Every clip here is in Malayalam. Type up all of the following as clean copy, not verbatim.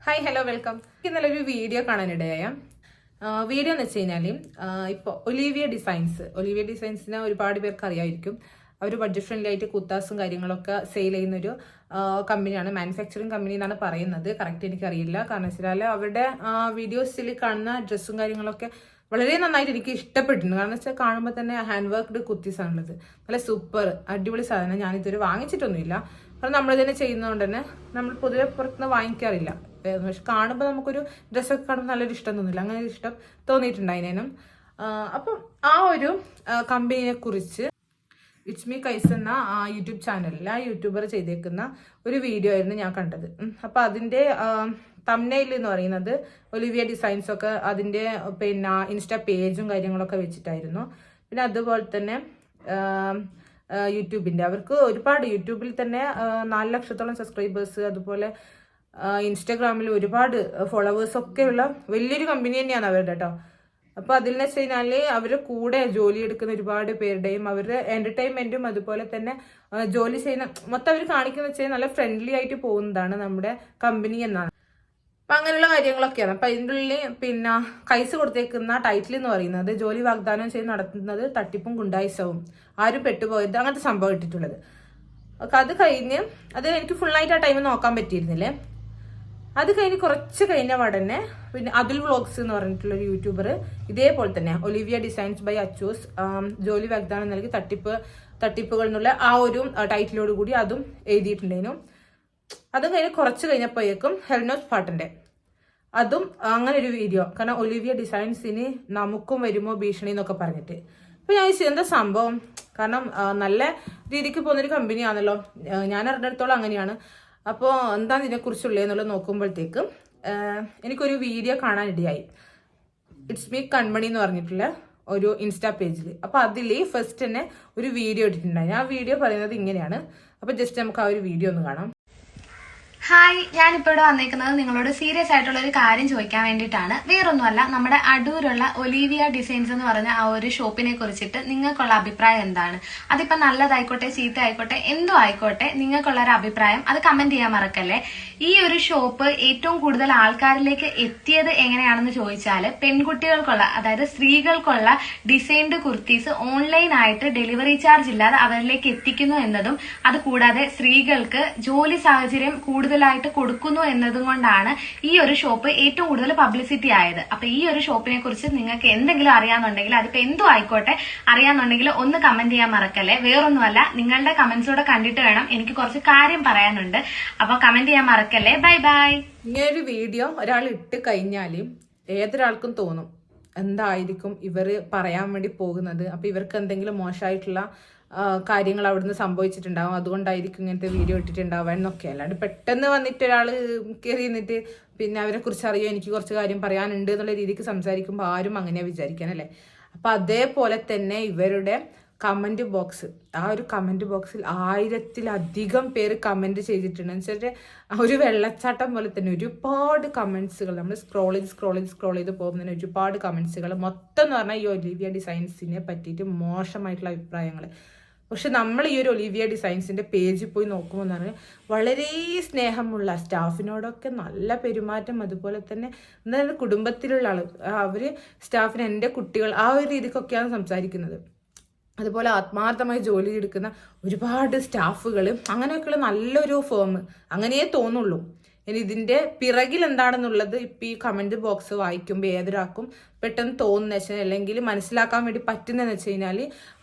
Hi hello welcome. ഇന്നലൊരു വീഡിയോ കാണാനിടയായ വീഡിയോ എന്ന് വെച്ച് കഴിഞ്ഞാൽ ഇപ്പോൾ ഒലീവിയ ഡിസൈൻസിനെ ഒരുപാട് പേർക്ക് അറിയാമായിരിക്കും. അവർ ബഡ്ജറ്റ് ഫ്രണ്ട്ലി ആയിട്ട് കുത്താസും കാര്യങ്ങളൊക്കെ സെയിൽ ചെയ്യുന്നൊരു കമ്പനിയാണ്, മാനുഫാക്ചറിങ് കമ്പനി എന്നാണ് പറയുന്നത്. കറക്റ്റ് എനിക്കറിയില്ല. കാരണം വെച്ചാൽ അവരുടെ വീഡിയോസിൽ കാണുന്ന ഡ്രസ്സും കാര്യങ്ങളൊക്കെ വളരെ നന്നായിട്ട് എനിക്ക് ഇഷ്ടപ്പെട്ടിട്ടുണ്ട്. കാരണം വെച്ചാൽ കാണുമ്പോൾ തന്നെ ഹാൻഡ് വർക്ക്ഡ് കുത്തീസാണുള്ളത്. നല്ല സൂപ്പർ അടിപൊളി സാധനം. ഞാനിതുവരെ വാങ്ങിച്ചിട്ടൊന്നുമില്ല. കാരണം നമ്മൾ തന്നെ ചെയ്യുന്നതുകൊണ്ട് തന്നെ നമ്മൾ പൊതുവെ പുറത്തുനിന്ന് വാങ്ങിക്കാറില്ല. പക്ഷെ കാണുമ്പോൾ നമുക്കൊരു ഡ്രസ്സൊക്കെ കാണുമ്പോൾ നല്ലൊരു ഇഷ്ടം തോന്നില്ല. അങ്ങനെ ഒരു ഇഷ്ടം തോന്നിയിട്ടുണ്ടായിരുന്നു. അപ്പം ആ ഒരു കമ്പനിയെ കുറിച്ച് ഇറ്റ്സ് മീ കൈസ് എന്ന യൂട്യൂബ് ചാനലിൽ ആ യൂട്യൂബർ ചെയ്തേക്കുന്ന ഒരു വീഡിയോ ആയിരുന്നു ഞാൻ കണ്ടത്. അപ്പം അതിൻ്റെ തംബ്നെയിൽ എന്ന് പറയുന്നത് ഒലിവിയ ഡിസൈൻസ് ഒക്കെ അതിൻ്റെ പിന്നെ ഇൻസ്റ്റാ പേജും കാര്യങ്ങളൊക്കെ വെച്ചിട്ടായിരുന്നു. പിന്നെ അതുപോലെ തന്നെ യൂട്യൂബിൻ്റെ അവർക്ക് ഒരുപാട് യൂട്യൂബിൽ തന്നെ 4 ലക്ഷത്തോളം സബ്സ്ക്രൈബേഴ്സ്, അതുപോലെ ഇൻസ്റ്റാഗ്രാമിൽ ഒരുപാട് ഫോളോവേഴ്സ് ഒക്കെ ഉള്ള വലിയൊരു കമ്പനി തന്നെയാണ് അവരുടെ കേട്ടോ. അപ്പോൾ അതിൽ വെച്ച് കഴിഞ്ഞാൽ അവരുടെ കൂടെ ജോലി എടുക്കുന്ന ഒരുപാട് പേരുടെയും അവരുടെ എന്റർടൈൻമെന്റും അതുപോലെ തന്നെ ജോലി ചെയ്യുന്ന മൊത്തം അവർ കാണിക്കുന്ന വെച്ചാൽ നല്ല ഫ്രണ്ട്ലി ആയിട്ട് പോകുന്നതാണ് നമ്മുടെ കമ്പനി എന്നാണ്. അപ്പം അങ്ങനെയുള്ള കാര്യങ്ങളൊക്കെയാണ്. അപ്പം അതിൻ്റെ ഉള്ളിൽ പിന്നെ കൈസ് കൊടുത്തേക്കുന്ന ടൈറ്റിൽ എന്ന് പറയുന്നത് ജോലി വാഗ്ദാനം ചെയ്ത് നടത്തുന്നത് തട്ടിപ്പും ഗുണ്ടായിസവും, ആരും പെട്ടുപോയത്, അങ്ങനത്തെ സംഭവം ഇട്ടിട്ടുള്ളത്. അത് കഴിഞ്ഞ് അത് എനിക്ക് ഫുള്ളായിട്ട് ആ ടൈം നോക്കാൻ പറ്റിയിരുന്നില്ലേ. അത് കഴിഞ്ഞ് കുറച്ച് കഴിഞ്ഞ ഉടനെ പിന്നെ അതുൽ വ്ളോഗ്സ് എന്ന് പറഞ്ഞിട്ടുള്ളൊരു യൂട്യൂബർ ഇതേപോലെ തന്നെ ഒലിവിയ ഡിസൈൻസ് ബൈ അച്ചൂസ് ജോലി വാഗ്ദാനം നൽകി തട്ടിപ്പുകൾ എന്നുള്ള ആ ഒരു ടൈറ്റിലോട് കൂടി അതും എഴുതിയിട്ടുണ്ടായിരുന്നു. അതും കഴിഞ്ഞ് കുറച്ച് കഴിഞ്ഞപ്പോഴേക്കും ഹെൽനോസ് പാട്ടിൻ്റെ അതും അങ്ങനെ ഒരു വീഡിയോ, കാരണം ഒലിവിയ ഡിസൈൻസിന് നമുക്കും വരുമോ ഭീഷണി എന്നൊക്കെ പറഞ്ഞിട്ട്. അപ്പോൾ ഞാൻ എന്താ സംഭവം, കാരണം നല്ല രീതിക്ക് പോകുന്നൊരു കമ്പനിയാണല്ലോ, ഞാൻ അറിഞ്ഞിടത്തോളം അങ്ങനെയാണ്. അപ്പോൾ എന്താണ് ഇതിനെക്കുറിച്ചുള്ളതെന്നുള്ളത് നോക്കുമ്പോഴത്തേക്കും എനിക്കൊരു വീഡിയോ കാണാനിടയായി. ഇറ്റ്സ് മീ കൺമണി എന്ന് പറഞ്ഞിട്ടുള്ള ഒരു ഇൻസ്റ്റാ പേജിൽ. അപ്പോൾ അതിൽ ഫസ്റ്റ് തന്നെ ഒരു വീഡിയോ ഇട്ടിട്ടുണ്ടായി. ആ വീഡിയോ പറയുന്നത് ഇങ്ങനെയാണ്. അപ്പോൾ ജസ്റ്റ് നമുക്ക് ആ ഒരു വീഡിയോ ഒന്ന് കാണാം. ഹായ്, ഞാനിപ്പോൾ ഇവിടെ വന്നേക്കുന്നത് നിങ്ങളോട് സീരിയസ് ആയിട്ടുള്ള ഒരു കാര്യം ചോദിക്കാൻ വേണ്ടിയിട്ടാണ്. വേറൊന്നുമല്ല, നമ്മുടെ അടൂരുള്ള ഒലീവിയ ഡിസൈൻസ് എന്ന് പറഞ്ഞ ആ ഒരു ഷോപ്പിനെ കുറിച്ചിട്ട് നിങ്ങൾക്കുള്ള അഭിപ്രായം എന്താണ്? അതിപ്പോൾ നല്ലതായിക്കോട്ടെ ചീത്ത ആയിക്കോട്ടെ എന്തോ ആയിക്കോട്ടെ, നിങ്ങൾക്കുള്ള ഒരു അഭിപ്രായം അത് കമന്റ് ചെയ്യാൻ മറക്കല്ലേ. ഈ ഒരു ഷോപ്പ് ഏറ്റവും കൂടുതൽ ആൾക്കാരിലേക്ക് എത്തിയത് എങ്ങനെയാണെന്ന് ചോദിച്ചാൽ പെൺകുട്ടികൾക്കുള്ള, അതായത് സ്ത്രീകൾക്കുള്ള ഡിസൈൻഡ് കുർത്തീസ് ഓൺലൈനായിട്ട് ഡെലിവറി ചാർജ് ഇല്ലാതെ അവരിലേക്ക് എത്തിക്കുന്നു എന്നതും, അതുകൂടാതെ സ്ത്രീകൾക്ക് ജോലി സാഹചര്യം കൂടുതലായിട്ട് കൊടുക്കുന്നു എന്നതും കൊണ്ടാണ് ഈ ഒരു ഷോപ്പ് ഏറ്റവും കൂടുതൽ പബ്ലിസിറ്റി ആയത്. അപ്പൊ ഈ ഒരു ഷോപ്പിനെ കുറിച്ച് നിങ്ങൾക്ക് എന്തെങ്കിലും അറിയാന്നുണ്ടെങ്കിൽ, അതിപ്പോ എന്തോ ആയിക്കോട്ടെ, അറിയാന്നുണ്ടെങ്കിൽ ഒന്ന് കമന്റ് ചെയ്യാൻ മറക്കല്ലേ. വേറൊന്നുമല്ല, നിങ്ങളുടെ കമന്റ്സൂടെ കണ്ടിട്ട് വേണം എനിക്ക് കുറച്ച് കാര്യം പറയാനുണ്ട്. അപ്പൊ കമന്റ് ചെയ്യാൻ മറക്കല്ലേ. Bye bye. ഇങ്ങനൊരു വീഡിയോ ഒരാൾ ഇട്ട് കഴിഞ്ഞാൽ ഏതൊരാൾക്കും തോന്നും എന്തായിരിക്കും ഇവർ പറയാൻ വേണ്ടി പോകുന്നത്, അപ്പൊ ഇവർക്ക് എന്തെങ്കിലും മോശമായിട്ടുള്ള കാര്യങ്ങൾ അവിടുന്ന് സംഭവിച്ചിട്ടുണ്ടാവും, അതുകൊണ്ടായിരിക്കും ഇങ്ങനത്തെ വീഡിയോ ഇട്ടിട്ടുണ്ടാവുക എന്നൊക്കെ. അല്ലാണ്ട് പെട്ടെന്ന് വന്നിട്ട് ഒരാൾ കയറി നിന്നിട്ട് പിന്നെ അവരെ കുറിച്ച് അറിയോ, എനിക്ക് കുറച്ച് കാര്യം പറയാനുണ്ട് എന്നുള്ള രീതിക്ക് സംസാരിക്കുമ്പോൾ ആരും അങ്ങനെയാ വിചാരിക്കാനല്ലേ. അപ്പൊ അതേപോലെ തന്നെ ഇവരുടെ കമന്റ് ബോക്സ്, ആ ഒരു കമന്റ് ബോക്സിൽ 1000-ലധികം പേര് കമന്റ് ചെയ്തിട്ടുണ്ട്. എന്നുവെച്ചിട്ട് ഒരു വെള്ളച്ചാട്ടം പോലെ തന്നെ ഒരുപാട് കമന്റ്സുകൾ, നമ്മൾ സ്ക്രോൾ ചെയ്ത് പോകുന്നതിന് ഒരുപാട് കമന്റ്സുകൾ. മൊത്തം എന്ന് പറഞ്ഞാൽ ഈ ഒലിവിയ ഡിസൈൻസിനെ പറ്റിയിട്ട് മോശമായിട്ടുള്ള അഭിപ്രായങ്ങൾ. പക്ഷെ നമ്മൾ ഈ ഒരു ഒലിവിയ ഡിസൈൻസിന്റെ പേജിൽ പോയി നോക്കുമ്പോൾ എന്ന് പറഞ്ഞാൽ വളരെ സ്നേഹമുള്ള സ്റ്റാഫിനോടൊക്കെ നല്ല പെരുമാറ്റം, അതുപോലെ തന്നെ എന്തായാലും കുടുംബത്തിലുള്ള ആൾ അവർ സ്റ്റാഫിന് എൻ്റെ കുട്ടികൾ ആ ഒരു രീതിക്കൊക്കെയാണ് സംസാരിക്കുന്നത്. അതുപോലെ ആത്മാർത്ഥമായി ജോലി എടുക്കുന്ന ഒരുപാട് സ്റ്റാഫുകൾ, അങ്ങനെയൊക്കെയുള്ള നല്ലൊരു ഫേം അങ്ങനെയേ തോന്നുള്ളൂ. ഇനി ഇതിന്റെ പിറകിൽ എന്താണെന്നുള്ളത് ഇപ്പം ഈ കമന്റ് ബോക്സ് വായിക്കുമ്പോൾ ഏതൊരാൾക്കും പെട്ടെന്ന് തോന്നുന്ന വെച്ചാൽ, അല്ലെങ്കിൽ മനസ്സിലാക്കാൻ വേണ്ടി പറ്റുന്നതെന്ന് വെച്ച് കഴിഞ്ഞാൽ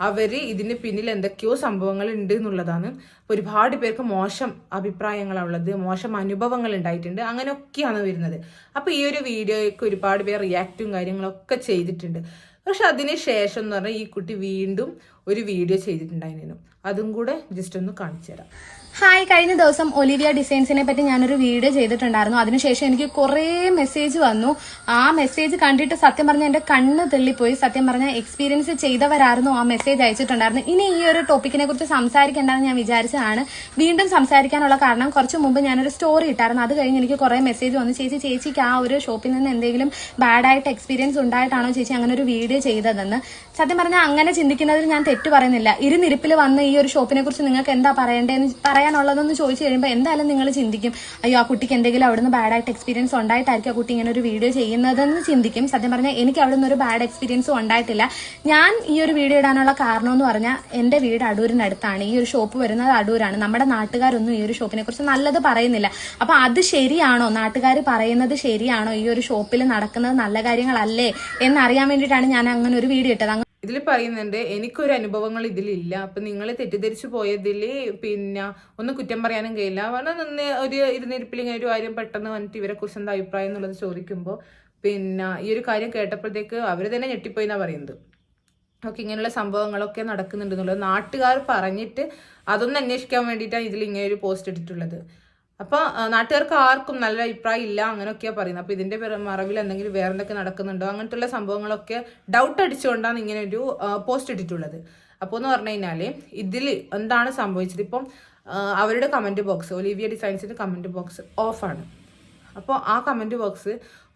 അവർ ഇതിന് പിന്നിൽ എന്തൊക്കെയോ സംഭവങ്ങൾ ഉണ്ട് എന്നുള്ളതാണ്. ഒരുപാട് പേർക്ക് മോശം അഭിപ്രായങ്ങളുള്ളത്, മോശം അനുഭവങ്ങൾ ഉണ്ടായിട്ടുണ്ട്, അങ്ങനെയൊക്കെയാണ് വരുന്നത്. അപ്പോൾ ഈ ഒരു വീഡിയോയ്ക്ക് ഒരുപാട് പേർ റിയാക്റ്റും കാര്യങ്ങളൊക്കെ ചെയ്തിട്ടുണ്ട്. പക്ഷെ അതിന് ശേഷം എന്ന് പറഞ്ഞാൽ ഈ കുട്ടി വീണ്ടും ഒരു വീഡിയോ ചെയ്തിട്ടുണ്ടായിരുന്നു. അതും കൂടെ ജസ്റ്റ് ഒന്ന് കാണിച്ചു തരാം. ഹായ്, കഴിഞ്ഞ ദിവസം ഒലിവിയ ഡിസൈൻസിനെ പറ്റി ഞാനൊരു വീഡിയോ ചെയ്തിട്ടുണ്ടായിരുന്നു. അതിനുശേഷം എനിക്ക് കുറേ മെസ്സേജ് വന്നു. ആ മെസ്സേജ് കണ്ടിട്ട് സത്യം പറഞ്ഞാൽ എന്റെ കണ്ണ് തെള്ളിപ്പോയി. സത്യം പറഞ്ഞാൽ എക്സ്പീരിയൻസ് ചെയ്തവരായിരുന്നു ആ മെസ്സേജ് അയച്ചിട്ടുണ്ടായിരുന്നു. ഇനി ഈ ഒരു ടോപ്പിക്കിനെ കുറിച്ച് സംസാരിക്കേണ്ടെന്ന് ഞാൻ വിചാരിച്ചതാണ്. വീണ്ടും സംസാരിക്കാനുള്ള കാരണം, കുറച്ച് മുമ്പ് ഞാനൊരു സ്റ്റോറി ഇട്ടായിരുന്നു. അത് കഴിഞ്ഞ് എനിക്ക് കുറേ മെസ്സേജ് വന്നു, ചേച്ചിക്ക് ആ ഒരു ഷോപ്പിൽ നിന്ന് എന്തെങ്കിലും ബാഡായിട്ട് എക്സ്പീരിയൻസ് ഉണ്ടായിട്ടാണോ ചേച്ചി അങ്ങനെ ഒരു വീഡിയോ ചെയ്തതെന്ന്. സത്യം പറഞ്ഞാൽ അങ്ങനെ ചിന്തിക്കുന്നതിൽ ഞാൻ തെറ്റ് പറയുന്നില്ല. ഇരുന്നിരിപ്പിൽ വന്ന് ഈ ഒരു ഷോപ്പിനെ കുറിച്ച് നിങ്ങൾക്ക് എന്താ പറയേണ്ടതെന്ന് പറയാനുള്ളതെന്ന് ചോദിച്ചു കഴിയുമ്പോൾ എന്തായാലും നിങ്ങൾ ചിന്തിക്കും, അയ്യോ ആ കുട്ടിക്ക് എന്തെങ്കിലും അവിടുന്ന് ബാഡായിട്ട് എക്സ്പീരിയൻസ് ഉണ്ടായിട്ടായിരിക്കും ആ കുട്ടി ഇങ്ങനെ ഒരു വീഡിയോ ചെയ്യുന്നതെന്ന് ചിന്തിക്കും. സത്യം പറഞ്ഞാൽ എനിക്ക് അവിടുന്ന് ഒരു ബാഡ് എക്സ്പീരിയൻസും ഉണ്ടായിട്ടില്ല. ഞാൻ ഈ ഒരു വീഡിയോ ഇടാനുള്ള കാരണം എന്ന് പറഞ്ഞാൽ എന്റെ വീട് അടൂരിനടുത്താണ്, ഈ ഒരു ഷോപ്പ് വരുന്നത് അടൂരാണ്. നമ്മുടെ നാട്ടുകാരൊന്നും ഈ ഒരു ഷോപ്പിനെ കുറിച്ച് നല്ലത് പറയുന്നില്ല. അപ്പൊ അത് ശരിയാണോ, നാട്ടുകാർ പറയുന്നത് ശരിയാണോ, ഈ ഒരു ഷോപ്പിൽ നടക്കുന്നത് നല്ല കാര്യങ്ങളല്ലേ എന്നറിയാൻ വേണ്ടിയിട്ടാണ് ഞാൻ അങ്ങനെ ഒരു വീഡിയോ ഇട്ടത്. ഇതിൽ പറയുന്നുണ്ട് എനിക്കൊരു അനുഭവങ്ങൾ ഇതിലില്ല, അപ്പൊ നിങ്ങൾ തെറ്റിദ്ധരിച്ചു പോയതിൽ പിന്നെ ഒന്നും കുറ്റം പറയാനും കഴിയില്ല. കാരണം നിന്ന് ഒരു ഇരുന്നിരിപ്പിൽ ഇങ്ങനെ ഒരു കാര്യം പെട്ടെന്ന് വന്നിട്ട് ഇവരെ കുറിച്ച് എന്താ അഭിപ്രായം എന്നുള്ളത് ചോദിക്കുമ്പോൾ പിന്നെ ഈ ഒരു കാര്യം കേട്ടപ്പോഴത്തേക്ക് അവർ തന്നെ ഞെട്ടിപ്പോയി എന്നാ പറയുന്നത്. ഓക്കെ, ഇങ്ങനെയുള്ള സംഭവങ്ങളൊക്കെ നടക്കുന്നുണ്ട് എന്നുള്ളത് നാട്ടുകാർ പറഞ്ഞിട്ട് അതൊന്നും അന്വേഷിക്കാൻ വേണ്ടിയിട്ടാണ് ഇതിൽ ഇങ്ങനെ ഒരു പോസ്റ്റ് ഇട്ടിട്ടുള്ളത്. അപ്പൊ നാട്ടുകാർക്ക് ആർക്കും നല്ല അഭിപ്രായം ഇല്ല അങ്ങനെയൊക്കെയാ പറയുന്നത്. അപ്പൊ ഇതിന്റെ മറവിൽ എന്തെങ്കിലും വേറെ എന്തൊക്കെ നടക്കുന്നുണ്ടോ അങ്ങനത്തെ സംഭവങ്ങളൊക്കെ ഡൗട്ട് അടിച്ചുകൊണ്ടാണ് ഇങ്ങനെ ഒരു പോസ്റ്റ് ഇട്ടിട്ടുള്ളത്. അപ്പോൾ എന്ന് പറഞ്ഞു കഴിഞ്ഞാല് ഇതിൽ എന്താണ് സംഭവിച്ചത്, ഇപ്പം അവരുടെ കമന്റ് ബോക്സ്, ഒലിവിയ ഡിസൈൻസിന്റെ കമന്റ് ബോക്സ് ഓഫാണ്. അപ്പോൾ ആ കമന്റ് ബോക്സ്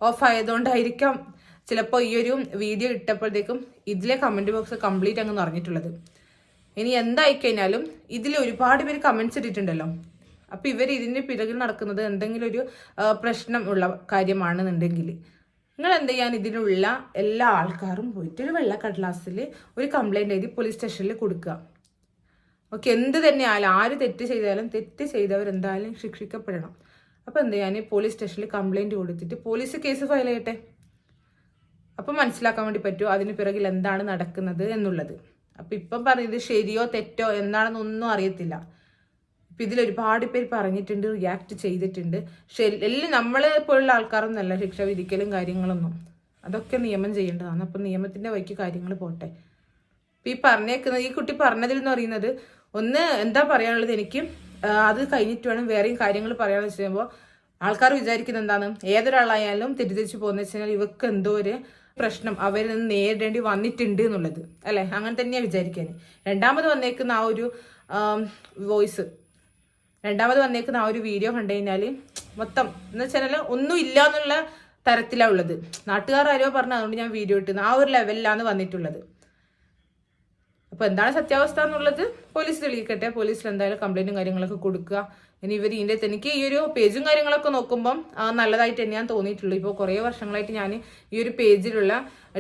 ഓഫ് ആയതുകൊണ്ടായിരിക്കാം ചിലപ്പോൾ ഈ ഒരു വീഡിയോ ഇട്ടപ്പോഴത്തേക്കും ഇതിലെ കമന്റ് ബോക്സ് കംപ്ലീറ്റ് അങ്ങ് നിറഞ്ഞിട്ടുള്ളത്. ഇനി എന്തായിക്കഴിഞ്ഞാലും ഇതിൽ ഒരുപാട് പേര് കമന്റ്സ് ഇട്ടിട്ടുണ്ടല്ലോ. അപ്പൊ ഇവർ ഇതിന്റെ പിറകിൽ നടക്കുന്നത് എന്തെങ്കിലും ഒരു പ്രശ്നം ഉള്ള കാര്യമാണെന്നുണ്ടെങ്കിൽ നിങ്ങൾ എന്ത് ചെയ്യാൻ, ഇതിലുള്ള എല്ലാ ആൾക്കാരും പോയിട്ട് ഒരു വെള്ള കടലാസിൽ ഒരു കംപ്ലൈന്റ് എഴുതി പോലീസ് സ്റ്റേഷനിൽ കൊടുക്കുക. ഓക്കെ, എന്ത് തന്നെ ആയാലും ആര് തെറ്റ് ചെയ്താലും തെറ്റ് ചെയ്തവർ എന്തായാലും ശിക്ഷിക്കപ്പെടണം. അപ്പൊ എന്ത് ചെയ്യാൻ, പോലീസ് സ്റ്റേഷനിൽ കംപ്ലൈന്റ് കൊടുത്തിട്ട് പോലീസ് കേസ് ഫയൽ ചെയ്യട്ടെ. അപ്പൊ മനസ്സിലാക്കാൻ വേണ്ടി പറ്റുമോ അതിന് പിറകിൽ എന്താണ് നടക്കുന്നത് എന്നുള്ളത്. അപ്പൊ ഇപ്പം പറഞ്ഞത് ശരിയോ തെറ്റോ എന്താണെന്നൊന്നും അറിയത്തില്ല. ഇപ്പം ഇതിൽ ഒരുപാട് പേര് പറഞ്ഞിട്ടുണ്ട്, റിയാക്ട് ചെയ്തിട്ടുണ്ട്. എല്ലാം നമ്മളെ പോലുള്ള ആൾക്കാരൊന്നല്ല ശിക്ഷ വിധിക്കലും കാര്യങ്ങളൊന്നും, അതൊക്കെ നിയമം ചെയ്യേണ്ടതാണ്. അപ്പം നിയമത്തിന്റെ വഴിക്ക് കാര്യങ്ങൾ പോട്ടെ. ഇപ്പം ഈ പറഞ്ഞേക്കുന്നത്, ഈ കുട്ടി പറഞ്ഞതിൽ എന്ന് പറയുന്നത് ഒന്ന് എന്താ പറയാനുള്ളത്, എനിക്ക് അത് കഴിഞ്ഞിട്ട് വേണം വേറെയും കാര്യങ്ങൾ പറയാന്ന് വെച്ച് കഴിയുമ്പോൾ ആൾക്കാർ വിചാരിക്കുന്നത് എന്താണ്, ഏതൊരാളായാലും തെറ്റിദ്ധരിച്ചു പോകുന്ന വെച്ച് കഴിഞ്ഞാൽ ഇവർക്ക് എന്തോ ഒരു പ്രശ്നം അവരിൽ നിന്ന് നേരിടേണ്ടി വന്നിട്ടുണ്ട് എന്നുള്ളത് അല്ലെ, അങ്ങനെ തന്നെയാണ് വിചാരിക്കാൻ. രണ്ടാമത് വന്നേക്കുന്ന ആ ഒരു വോയിസ്, രണ്ടാമത് വന്നേക്കുന്ന ആ ഒരു വീഡിയോ കണ്ടു കഴിഞ്ഞാൽ മൊത്തം എന്ന് വെച്ചാൽ ഒന്നും ഇല്ല എന്നുള്ള തരത്തിലാണ് ഉള്ളത്. നാട്ടുകാർ ആരോ പറഞ്ഞു അതുകൊണ്ട് ഞാൻ വീഡിയോ ഇട്ടുന്ന ആ ഒരു ലെവലിലാണ് വന്നിട്ടുള്ളത്. അപ്പൊ എന്താണ് സത്യാവസ്ഥ എന്നുള്ളത് പോലീസ് തെളിയിക്കട്ടെ. പോലീസിൽ എന്തായാലും കംപ്ലൈന്റും കാര്യങ്ങളൊക്കെ കൊടുക്കുക. ഇനി ഇവർ ഇതിൻ്റെ എനിക്ക് ഈ ഒരു പേജും കാര്യങ്ങളൊക്കെ നോക്കുമ്പം നല്ലതായിട്ട് തന്നെയാണ് തോന്നിയിട്ടുള്ളൂ. ഇപ്പോൾ കുറേ വർഷങ്ങളായിട്ട് ഞാൻ ഈ ഒരു പേജിലുള്ള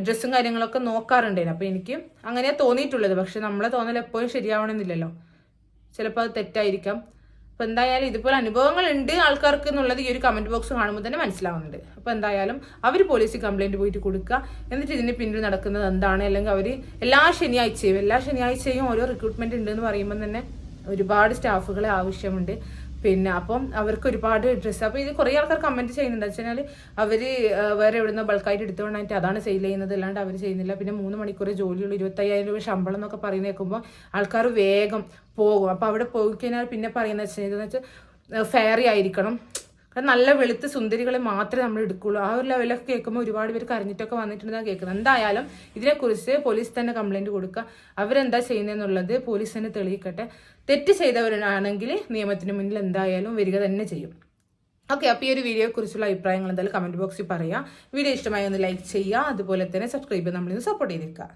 ഡ്രസ്സും കാര്യങ്ങളൊക്കെ നോക്കാറുണ്ടായിരുന്നു. അപ്പൊ എനിക്ക് അങ്ങനെയാണ് തോന്നിയിട്ടുള്ളത്. പക്ഷെ നമ്മളെ തോന്നൽ എപ്പോഴും ശരിയാവണമെന്നില്ലല്ലോ, ചിലപ്പോൾ അത് തെറ്റായിരിക്കാം. അപ്പൊ എന്തായാലും ഇതുപോലെ അനുഭവങ്ങൾ ഉണ്ട് ആൾക്കാർക്ക് എന്നുള്ളത് ഈ ഒരു കമന്റ് ബോക്സ് കാണുമ്പോൾ തന്നെ മനസ്സിലാവുന്നുണ്ട്. അപ്പൊ എന്തായാലും അവർ പോലീസിൽ കംപ്ലൈന്റ് പോയിട്ട് കൊടുക്കുക. എന്നിട്ട് ഇതിന് പിന്നിൽ നടക്കുന്നത് എന്താണ്, അല്ലെങ്കിൽ അവർ എല്ലാ ശനിയാഴ്ചയും ഓരോ റിക്രൂട്ട്മെന്റ് ഉണ്ട് എന്ന് പറയുമ്പോൾ തന്നെ ഒരുപാട് സ്റ്റാഫുകളെ ആവശ്യമുണ്ട്. പിന്നെ അപ്പം അവർക്ക് ഒരുപാട് ഡ്രസ്സ്, അപ്പോൾ ഇത് കുറേ ആൾക്കാർ കമന്റ് ചെയ്യുന്നുണ്ട് വെച്ചാൽ അവർ വേറെ എവിടുന്ന ബൾക്കായിട്ട് എടുത്തുകൊണ്ടായിട്ട് അതാണ് സെയിൽ ചെയ്യുന്നത്, അല്ലാണ്ട് അവർ ചെയ്യുന്നില്ല. പിന്നെ 3 മണിക്കൂർ ജോലിയുള്ള 25,000 രൂപ ശമ്പളം എന്നൊക്കെ പറയുന്ന കേൾക്കുമ്പോൾ ആൾക്കാർ വേഗം പോകും. അപ്പോൾ അവിടെ പോയി കഴിഞ്ഞാൽ പിന്നെ പറയുന്നത് വെച്ചാൽ ഫെയറി ആയിരിക്കണം, കാരണം നല്ല വെളുത്ത് സുന്ദരികളെ മാത്രമേ നമ്മൾ എടുക്കുള്ളൂ. ആ ഒരു ലെവലൊക്കെ കേൾക്കുമ്പോൾ ഒരുപാട് പേര് കരഞ്ഞിട്ടൊക്കെ വന്നിട്ടുണ്ടെന്നാണ് കേൾക്കുന്നത്. എന്തായാലും ഇതിനെക്കുറിച്ച് പോലീസ് തന്നെ കംപ്ലൈന്റ് കൊടുക്കുക. അവരെന്താ ചെയ്യുന്നതെന്നുള്ളത് പോലീസ് തന്നെ തെളിയിക്കട്ടെ. തെറ്റ് ചെയ്തവരാണെങ്കിൽ നിയമത്തിന് മുന്നിൽ എന്തായാലും വരിക തന്നെ ചെയ്യും. ഓക്കെ, അപ്പോൾ ഈ ഒരു വീഡിയോയെ കുറിച്ചുള്ള അഭിപ്രായങ്ങൾ എന്തായാലും കമന്റ് ബോക്സിൽ പറയാം. വീഡിയോ ഇഷ്ടമായി ഒന്ന് ലൈക്ക് ചെയ്യുക, അതുപോലെ തന്നെ സബ്സ്ക്രൈബ് ചെയ്ത് നമ്മളിന്ന് സപ്പോർട്ട് ചെയ്തേക്കുക.